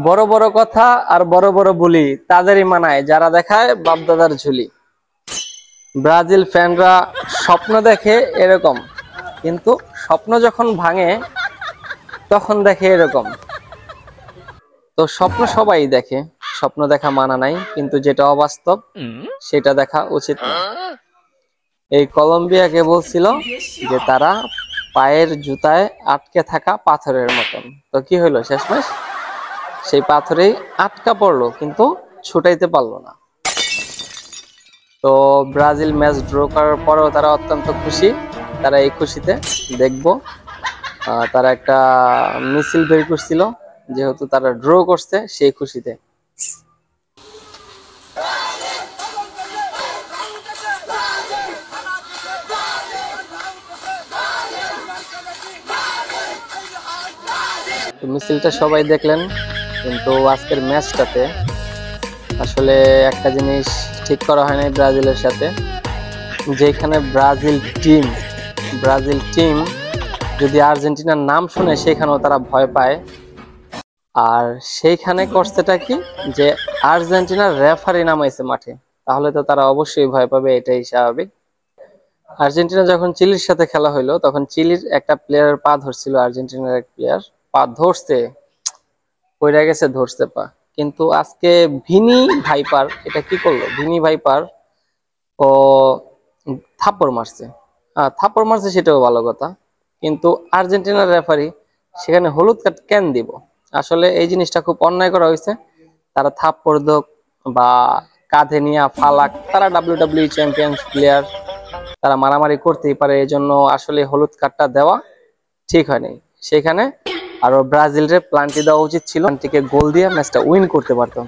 বড় বড় কথা আর বড় বড় বুলি তাদেরই মানায় যারা দেখায় বাপদাদার ঝুলি। ব্রাজিল ফ্যানরা স্বপ্ন দেখে এরকম, কিন্তু স্বপ্ন যখন ভাঙে তখন দেখে এরকম। তো স্বপ্ন সবাই দেখে, স্বপ্ন দেখা মানা নাই, কিন্তু যেটা অবাস্তব সেটা দেখা উচিত না। এই কলম্বিয়াকে বলছিল যে তারা পায়ের জুতায় আটকে থাকা পাথরের মতন। তো কি হলো শেষমেশ? সেই পাথরেই আটকা পড়লো, কিন্তু ছুটাইতে পারলো না। তো ব্রাজিল ম্যাচ ড্র করার পরেও তারা অত্যন্ত খুশি। তারা এই খুশিতে দেখবো তারা একটা মিছিল বের করছিল, যেহেতু তারা ড্র করছে সেই খুশিতে। তো মিছিলটা সবাই দেখলেন, কিন্তু আজকের ম্যাচটাতে আসলে একটা জিনিস ঠিক করা হয় নাই ব্রাজিলের সাথে। যেখানে ব্রাজিল টিম যদি আর্জেন্টিনার নাম শুনে সেখানেও তারা ভয় পায়। আর সেইখানে করছেটা কি, যে আর্জেন্টিনার রেফারি নামাইছে মাঠে, তাহলে তো তারা অবশ্যই ভয় পাবে, এটাই স্বাভাবিক। আর্জেন্টিনা যখন চিলির সাথে খেলা হইলো, তখন চিলির একটা প্লেয়ার পা ধরছিল, আর্জেন্টিনার এক প্লেয়ার পা ধরছে, পড়ে গেছে, ধরছে পা। কিন্তু আজকে ভিনি ভাইপার এটা কি করলো, ভিনি ভাইপার ও থাপ্পড় মারছে। থাপ্পড় মারছে সেটাও ভালো কথা, কিন্তু আর্জেন্টিনার রেফারি সেখানে হলুদ কার্ড কেন দিব? আসলে এই জিনিসটা খুব অন্যায় করা হয়েছে। তারা থাপ্পড় দোক বা কাঁধে নিয়ে ফালাক, তারা ডাব্লিউডাব্লিউ চ্যাম্পিয়ন প্লেয়ার, তারা মারামারি করতেই পারে, এই জন্য আসলে হলুদ কার্ডটা দেওয়া ঠিক হয়নি সেখানে। আরো ব্রাজিলের প্লান্টি দেওয়া উচিত ছিল, প্লান্টিকে গোল দিয়ে ম্যাচটা উইন করতে পারতাম।